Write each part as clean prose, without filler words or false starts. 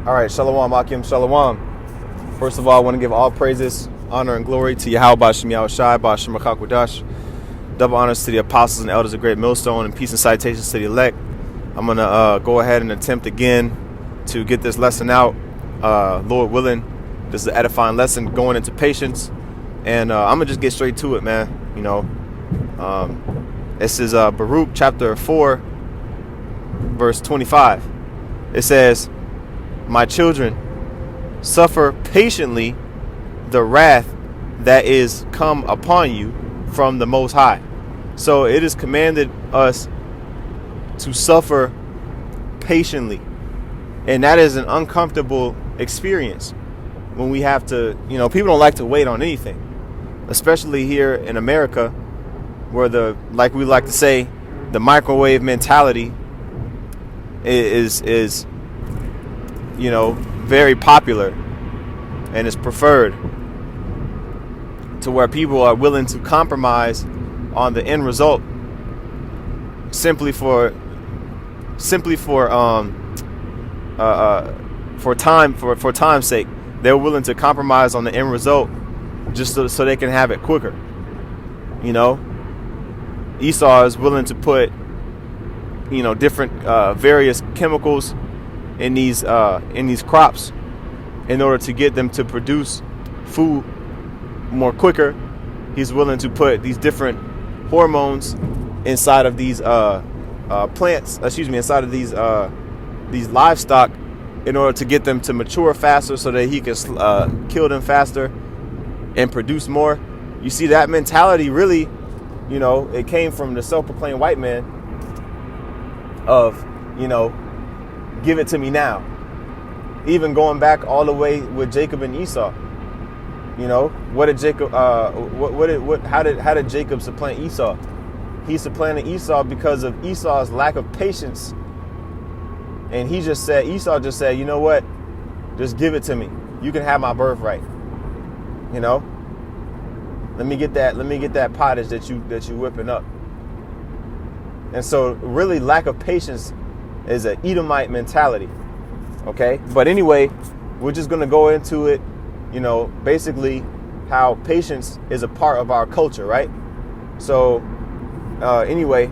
All right, Shalom, Akim, Shalom. First of all, I want to give all praises, honor, and glory to Yahweh B'Shem Yahushai B'Shem HaKadosh. Double honors to the apostles and elders of Great Millstone, and peace and citations to the elect. I'm going to go ahead and attempt again to get this lesson out. Lord willing, this is an edifying lesson going into patience. And I'm going to just get straight to it, man. You know, this is Baruch chapter 4, verse 25. It says, "My children, suffer patiently the wrath that is come upon you from the Most High." So it is commanded us to suffer patiently. And that is an uncomfortable experience when we have to, you know, people don't like to wait on anything, especially here in America, where like we like to say, the microwave mentality is you know, very popular and is preferred, to where people are willing to compromise on the end result simply for time's sake. They're willing to compromise on the end result just so they can have it quicker. You know, Esau is willing to put, you know, different various chemicals in these crops in order to get them to produce food more quicker. He's willing to put these different hormones inside of these inside of these livestock in order to get them to mature faster, so that he can kill them faster and produce more. You see, that mentality really, you know, it came from the self-proclaimed white man of, you know, give it to me now. Even going back all the way with Jacob and Esau. You know, what did Jacob? How did Jacob supplant Esau? He supplanted Esau because of Esau's lack of patience. And Esau just said, you know what? Just give it to me. You can have my birthright. You know, let me get that pottage that you whipping up. And so, really, lack of patience is an Edomite mentality. Okay, but anyway, we're just gonna go into it. You know, basically, how patience is a part of our culture, right? So, anyway,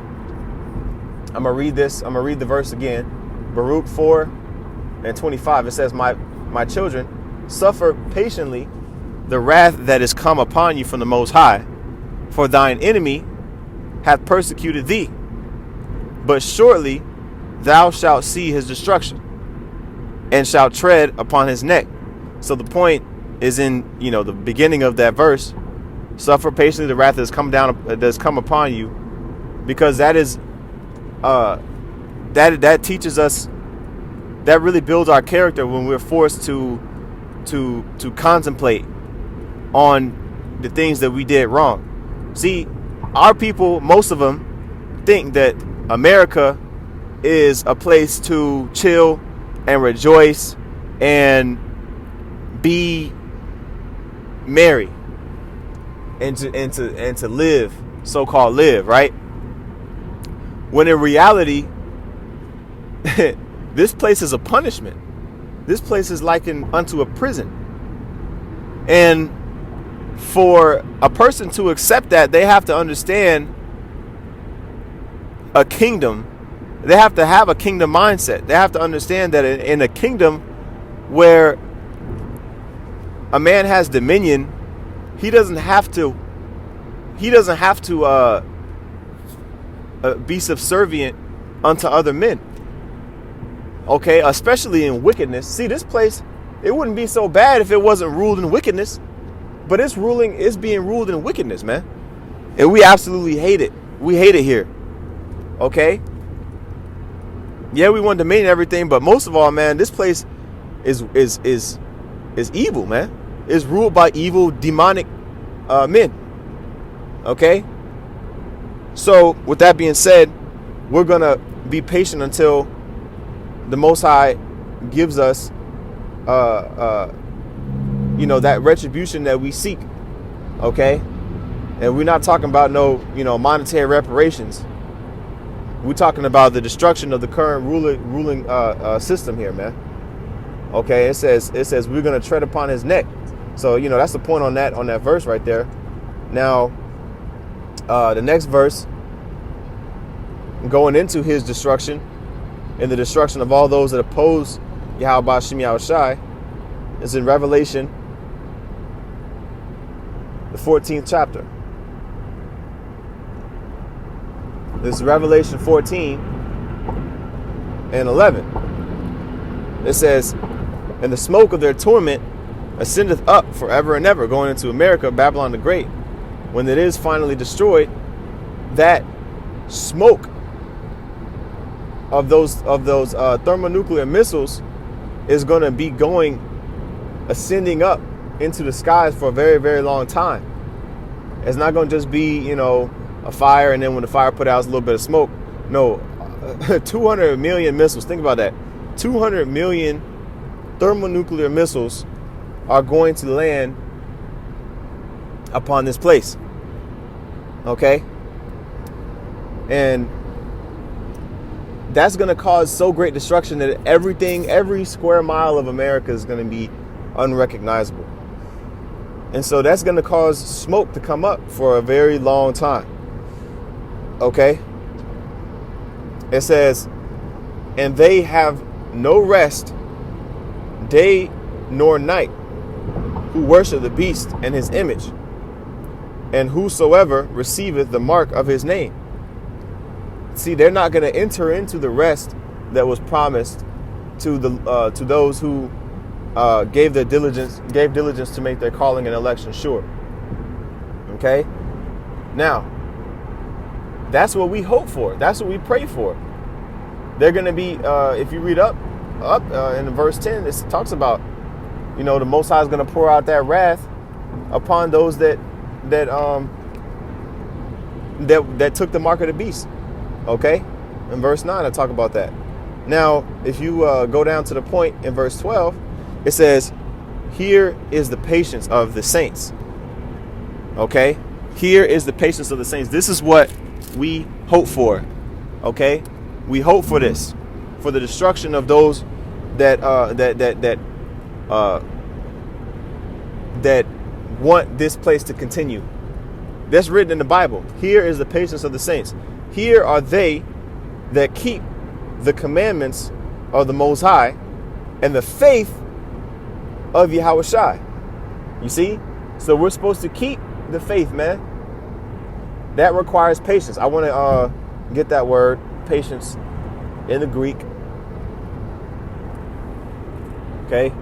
I'm gonna read this. I'm gonna read the verse again. Baruch 4:25. It says, "My children, suffer patiently the wrath that is come upon you from the Most High, for thine enemy hath persecuted thee, but shortly thou shalt see his destruction, and shalt tread upon his neck." So the point is in, you know, the beginning of that verse. Suffer patiently the wrath that's come upon you, because that is that teaches us, that really builds our character when we're forced to contemplate on the things that we did wrong. See, our people, most of them, think that America is a place to chill and rejoice and be merry and to live, so-called live, right? When in reality, this place is a punishment. This place is likened unto a prison. And for a person to accept that, they have to understand a kingdom. They have to have a kingdom mindset. They have to understand that in a kingdom where a man has dominion, he doesn't have to be subservient unto other men. Okay, especially in wickedness. See, this place, it wouldn't be so bad if it wasn't ruled in wickedness, but it's being ruled in wickedness, man. And we absolutely hate it. We hate it here. Okay? Yeah, we want dominion and everything, but most of all, man, this place is evil, man. It's ruled by evil, demonic men. Okay? So, with that being said, we're gonna be patient until the Most High gives us, you know, that retribution that we seek. Okay? And we're not talking about no, you know, monetary reparations. We're talking about the destruction of the current ruling system here, man. Okay, it says we're going to tread upon his neck. So, that's the point on that verse right there. Now, the next verse, going into his destruction and the destruction of all those that oppose Yahweh Ba'ashem Yahushai, is in Revelation, the 14th chapter. This is Revelation 14 and 11. It says, and the smoke of their torment ascendeth up forever and ever, going into America, Babylon the Great. When it is finally destroyed, that smoke of those thermonuclear missiles is going to be ascending up into the skies for a very, very long time. It's not going to just be, a fire, and then when the fire put out, it's a little bit of smoke. No, 200 million missiles. Think about that. 200 million thermonuclear missiles are going to land upon this place. Okay? And that's going to cause so great destruction that every square mile of America is going to be unrecognizable. And so that's going to cause smoke to come up for a very long time. Okay? It says, and they have no rest day nor night who worship the beast and his image, and whosoever receiveth the mark of his name. See, they're not going to enter into the rest that was promised to those who gave diligence to make their calling and election sure. Okay? Now, that's what we hope for. That's what we pray for. They're going to be, if you read up in verse 10, it talks about, the Most High is going to pour out that wrath upon those that took the mark of the beast. Okay? In verse 9, I talk about that. Now, if you go down to the point in verse 12, it says, here is the patience of the saints. Okay? Here is the patience of the saints. This is what we hope for. Okay? We hope for this, for the destruction of those that want this place to continue. That's written in the Bible. Here is the patience of the saints. Here are they that keep the commandments of the Most High and the faith of Yahushai. You see? So we're supposed to keep the faith, man. That requires patience. I want to get that word, patience, in the Greek. Okay?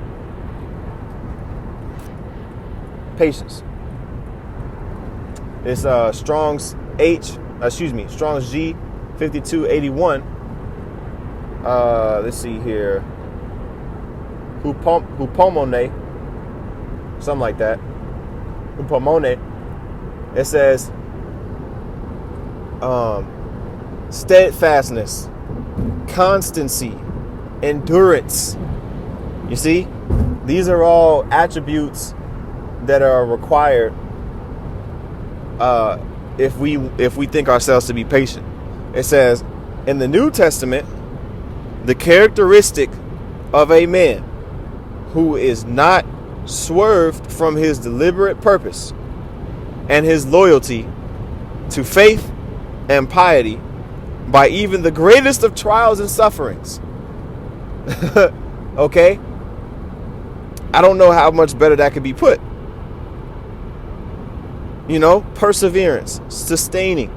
Patience. It's Strong's G 5281. Let's see here. Hupomone. Something like that. Hupomone. It says steadfastness, constancy, endurance. You see? These are all attributes that are required if we think ourselves to be patient. It says in the New Testament, the characteristic of a man who is not swerved from his deliberate purpose and his loyalty to faith and piety by even the greatest of trials and sufferings. Okay? I don't know how much better that could be put. Perseverance, sustaining,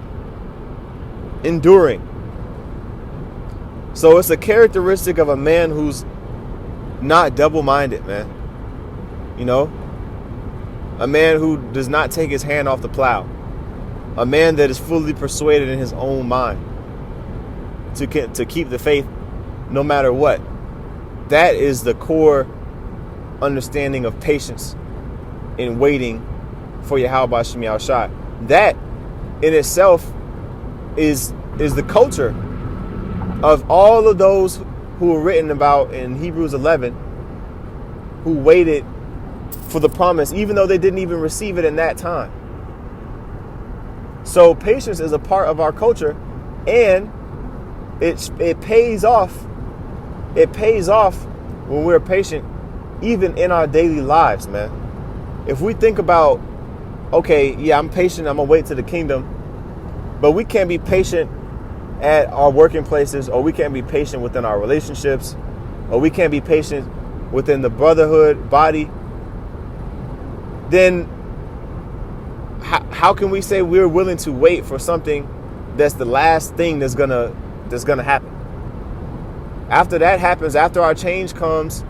enduring. So it's a characteristic of a man who's not double-minded, man. A man who does not take his hand off the plow. A man that is fully persuaded in his own mind to keep the faith no matter what. That is the core understanding of patience in waiting for Yahweh Ba'ashem Yahushai. That in itself is the culture of all of those who were written about in Hebrews 11, who waited for the promise even though they didn't even receive it in that time. So patience is a part of our culture, and it pays off. It pays off when we're patient, even in our daily lives, man. If we think about, okay, yeah, I'm patient, I'm gonna wait to the kingdom, but we can't be patient at our working places, or we can't be patient within our relationships, or we can't be patient within the brotherhood body, then how can we say we're willing to wait for something that's the last thing that's gonna happen? After that happens, after our change comes,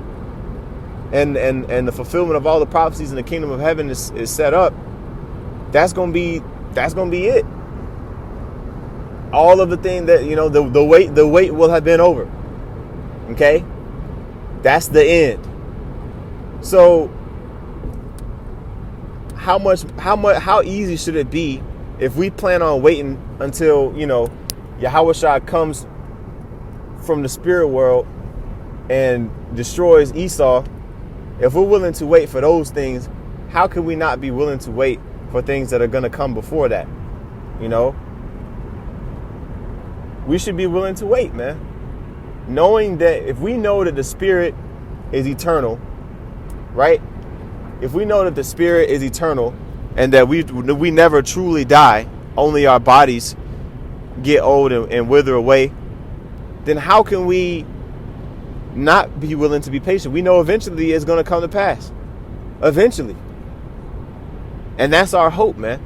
and the fulfillment of all the prophecies in the kingdom of heaven is set up, that's gonna be it. All of the thing that, you know, the wait will have been over. Okay? That's the end. So how easy should it be if we plan on waiting until, you know, Yahushua comes from the spirit world and destroys Esau? If we're willing to wait for those things, how can we not be willing to wait for things that are going to come before that? You know, we should be willing to wait, man. Knowing that if we know that the spirit is eternal, right? If we know that the spirit is eternal and that we never truly die, only our bodies get old and wither away, then how can we not be willing to be patient? We know eventually it's going to come to pass. Eventually. And that's our hope, man.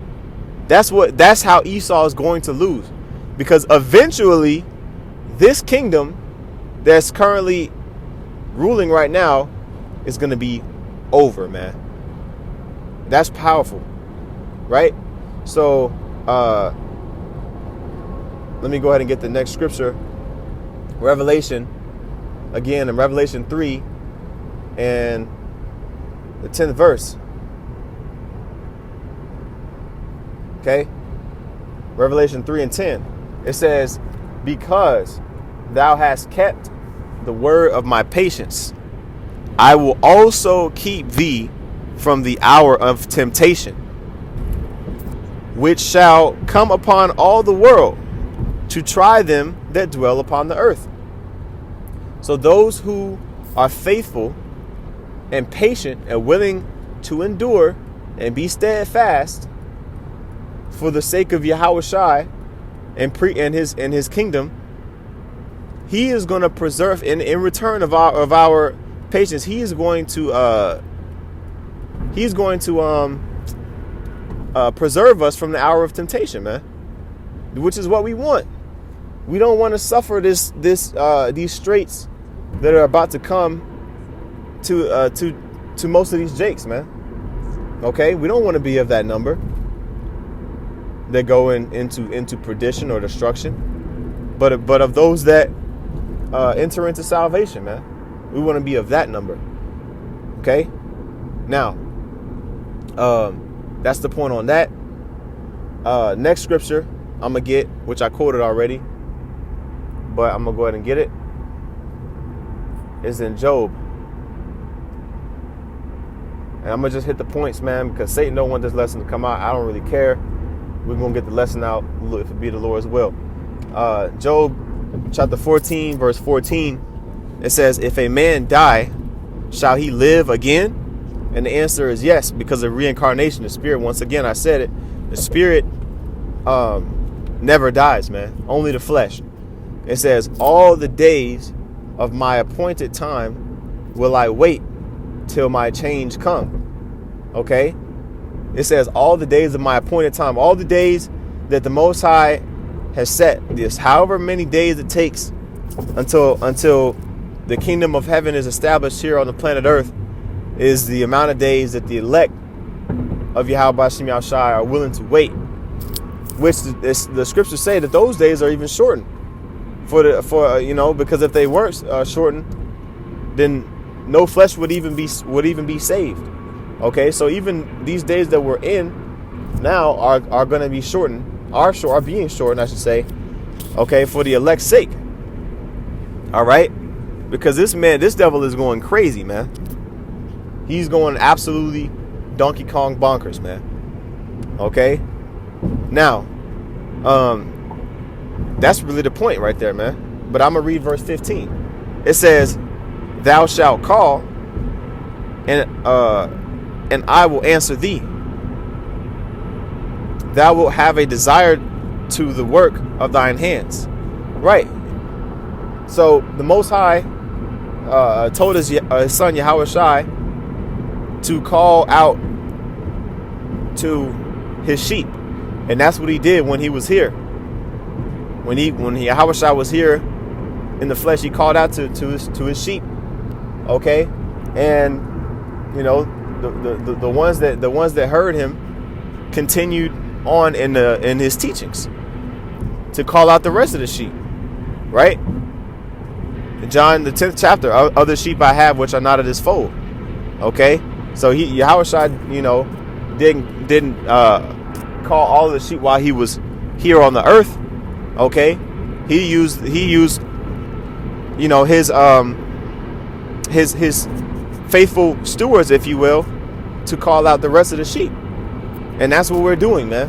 That's how Esau is going to lose. Because eventually this kingdom that's currently ruling right now is going to be over, man. That's powerful, right? So let me go ahead and get the next scripture. Revelation, again in Revelation 3 and the 10th verse. Okay? Revelation 3 and 10. It says, because thou hast kept the word of my patience, I will also keep thee from the hour of temptation, which shall come upon all the world to try them that dwell upon the earth. So those who are faithful and patient and willing to endure and be steadfast for the sake of Yahushua and his kingdom, he is going to preserve in return of our patience. He's going to preserve us from the hour of temptation, man, which is what we want. We don't want to suffer these straits that are about to come to most of these jakes, man. Okay, we don't want to be of that number that go into perdition or destruction, but of those that enter into salvation, man. We want to be of that number. Okay, now that's the point on that. Next scripture I'm gonna get, which I quoted already, but I'm gonna go ahead and get it, is in Job. And I'm gonna just hit the points, man, because Satan don't want this lesson to come out. I don't really care. We're gonna get the lesson out if it be the Lord's will. Job chapter 14 verse 14, it says, if a man die, shall he live again? And the answer is yes, because of reincarnation. The spirit, once again, I said it, the spirit never dies, man. Only the flesh. It says, all the days of my appointed time will I wait till my change come. Okay? It says all the days of my appointed time, all the days that the Most High has set, this however many days it takes until the kingdom of heaven is established here on the planet Earth, is the amount of days that the elect of Yahweh Bashim Yahushai are willing to wait. Which the scriptures say that those days are even shortened because if they weren't shortened, then no flesh would even be saved. Okay, so even these days that we're in now are going to be shortened, are being shortened, I should say. Okay, for the elect's sake. All right, because this devil is going crazy, man. He's going absolutely Donkey Kong bonkers, man. Okay, now, that's really the point right there, man. But I'm gonna read verse 15. It says, thou shalt call, and I will answer thee. Thou wilt have a desire to the work of thine hands. Right. So the Most High told his son Yahushua to call out to his sheep, and that's what he did when he was here. When Yahushua was here in the flesh, he called out to his sheep. Okay, and you know the ones that heard him continued on in his teachings to call out the rest of the sheep. Right? In John the 10th chapter, other sheep I have which are not of this fold. Okay, so Yahushua, you know, didn't call all of the sheep while he was here on the earth. Okay, he used you know his faithful stewards, if you will, to call out the rest of the sheep, and that's what we're doing, man.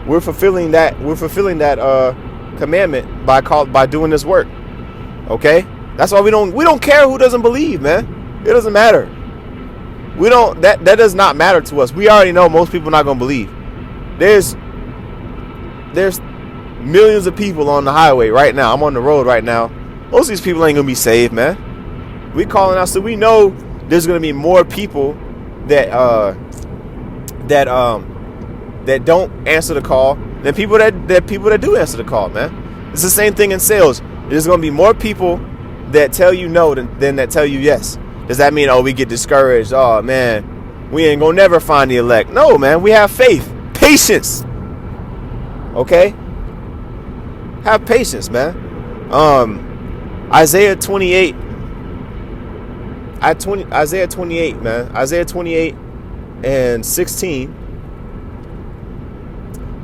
We're fulfilling that commandment by doing this work. Okay, that's why we don't care who doesn't believe, man. It doesn't matter. That does not matter to us. We already know most people are not gonna believe. There's millions of people on the highway right now. I'm on the road right now. Most of these people ain't gonna be saved, man. We calling out, so we know there's gonna be more people that don't answer the call than people that do answer the call, man. It's the same thing in sales. There's gonna be more people that tell you no than that tell you yes. Does that mean, we get discouraged? Oh man, we ain't gonna never find the elect? No, man. We have faith, patience. Okay. Have patience, man. Isaiah 28, man. Isaiah 28 and 16.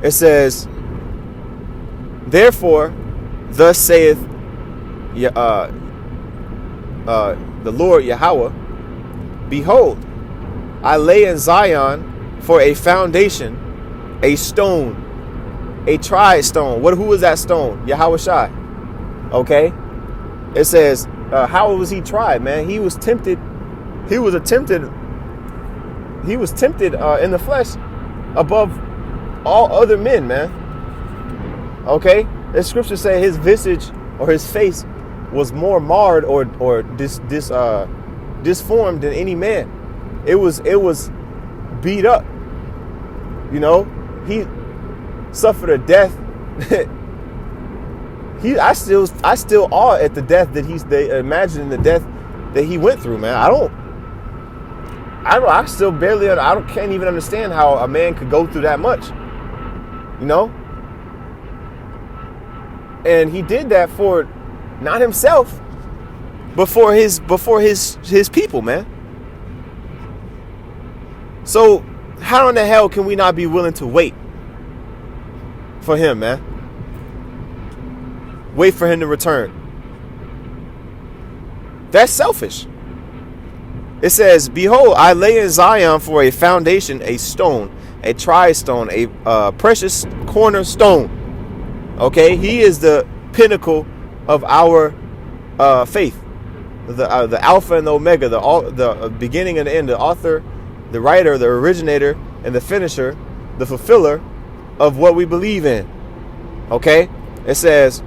It says, therefore, thus saith the Lord Yahweh, behold, I lay in Zion for a foundation, a stone, a tried stone. Who is that stone? Yahushua. Okay. It says, how was he tried, man? He was tempted. He was tempted in the flesh above all other men, man. Okay. The scripture say his visage or his face was more marred or disformed than any man. It was beat up. You know, he suffered a death. I still awe at the death that they imagine the death that he went through, man. I still barely, can't even understand how a man could go through that much, you know? And he did that for not himself, but for his people, man. So how in the hell can we not be willing to wait for him, man? Wait for him to return. That's selfish. It says, behold, I lay in Zion for a foundation, a stone, a tried stone, a precious cornerstone. Okay, he is the pinnacle of our faith, the Alpha and the Omega, the beginning and the end, the author, the writer, the originator, and the finisher, the fulfiller of what we believe in. Okay, it says,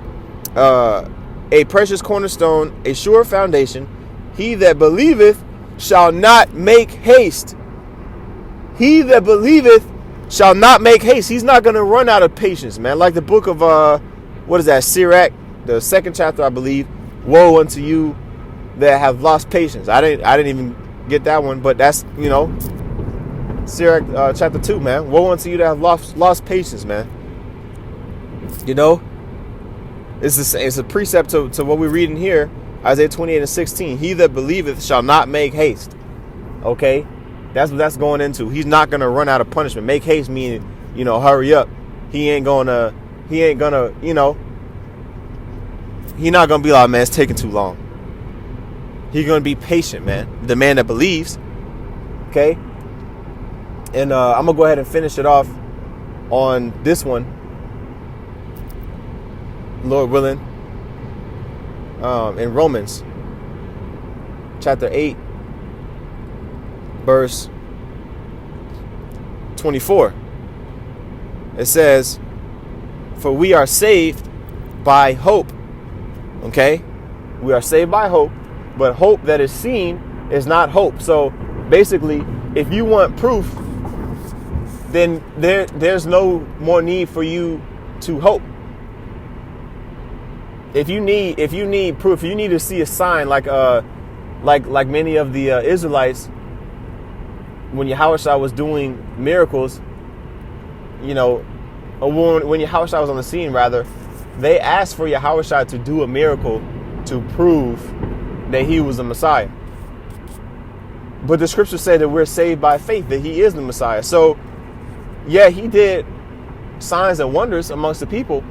a precious cornerstone, a sure foundation. He that believeth shall not make haste. He that believeth shall not make haste. He's not going to run out of patience, man. Like the book of, what is that? Sirach, the 2nd chapter, I believe. Woe unto you that have lost patience. I didn't even get that one, but that's, you know, Sirach chapter 2, man. Woe unto you that have lost patience, man. You know, it's a precept to what we're reading here, Isaiah 28 and 16. He that believeth shall not make haste. Okay, that's what that's going into. He's not gonna run out of punishment. Make haste meaning, you know, hurry up. He ain't gonna, you know, he not gonna be like, man, it's taking too long. He's gonna be patient, man. The man that believes. Okay, and I'm gonna go ahead and finish it off on this one, Lord willing, in Romans. chapter 8, verse 24. It says, for we are saved by hope. Okay? We are saved by hope, but hope that is seen is not hope. So basically, if you want proof, then there's no more need for you to hope. If you need proof, you need to see a sign like many of the Israelites, when Yahushua was doing miracles, you know, when Yahushua was on the scene, rather, they asked for Yahushua to do a miracle to prove that he was the Messiah. But the scriptures say that we're saved by faith, that he is the Messiah. So, yeah, he did signs and wonders amongst the people,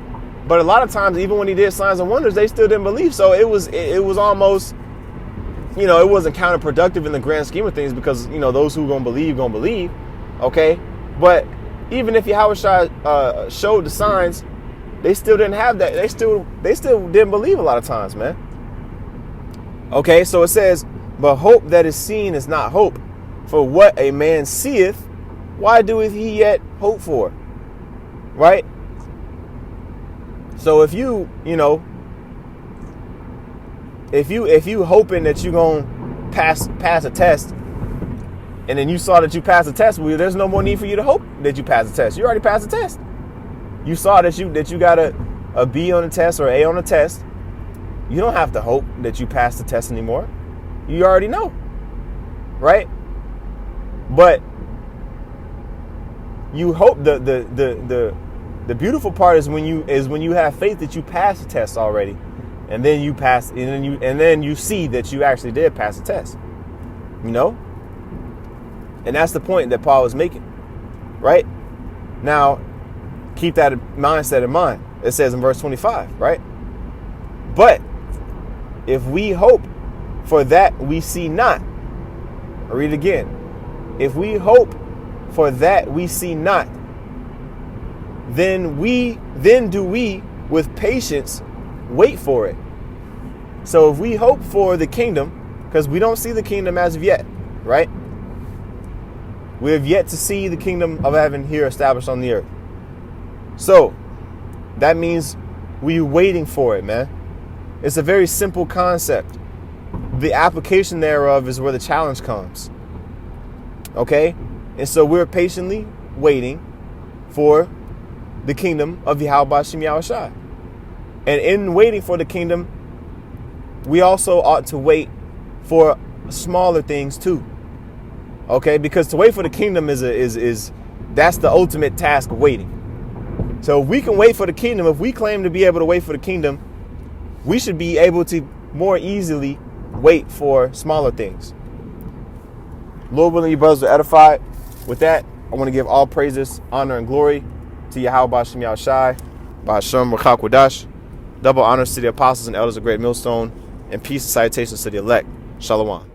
but a lot of times, even when he did signs and wonders, they still didn't believe. So it was almost, you know, it wasn't counterproductive in the grand scheme of things, because, you know, those who gonna believe, okay? But even if Yahushua showed the signs, they still didn't have that. They still didn't believe a lot of times, man. Okay, so it says, but hope that is seen is not hope. For what a man seeth, why doeth he yet hope for? Right? So if you hoping that you're gonna pass a test, and then you saw that you passed the test, well, there's no more need for you to hope that you passed the test. You already passed the test. You saw that you got a B on the test or A on the test. You don't have to hope that you passed the test anymore. You already know, right? But you hope the beautiful part is when you have faith that you passed the test already, and then you pass, and then you see that you actually did pass the test. You know, and that's the point that Paul was making, right? Now, keep that mindset in mind. It says in verse 25, right? But if we hope for that we see not, I'll read it again. If we hope for that we see not, then do we with patience wait for it. So if we hope for the kingdom, because we don't see the kingdom as of yet, right? We have yet to see the kingdom of heaven here established on the earth. So that means we're waiting for it, man. It's a very simple concept. The application thereof is where the challenge comes. Okay? And so we're patiently waiting for the kingdom of Yahweh Shem Yahushua. And in waiting for the kingdom, we also ought to wait for smaller things too. Okay? Because to wait for the kingdom is that's the ultimate task of waiting. So if we can wait for the kingdom, if we claim to be able to wait for the kingdom, we should be able to more easily wait for smaller things. Lord willing, you brothers are edified. With that, I want to give all praises, honor, and glory to Yahweh Shem Yahushai, Ba'ashem Rachak Wadash. Double honors to the apostles and elders of Great Millstone, and peace and salutations to the elect. Shalom.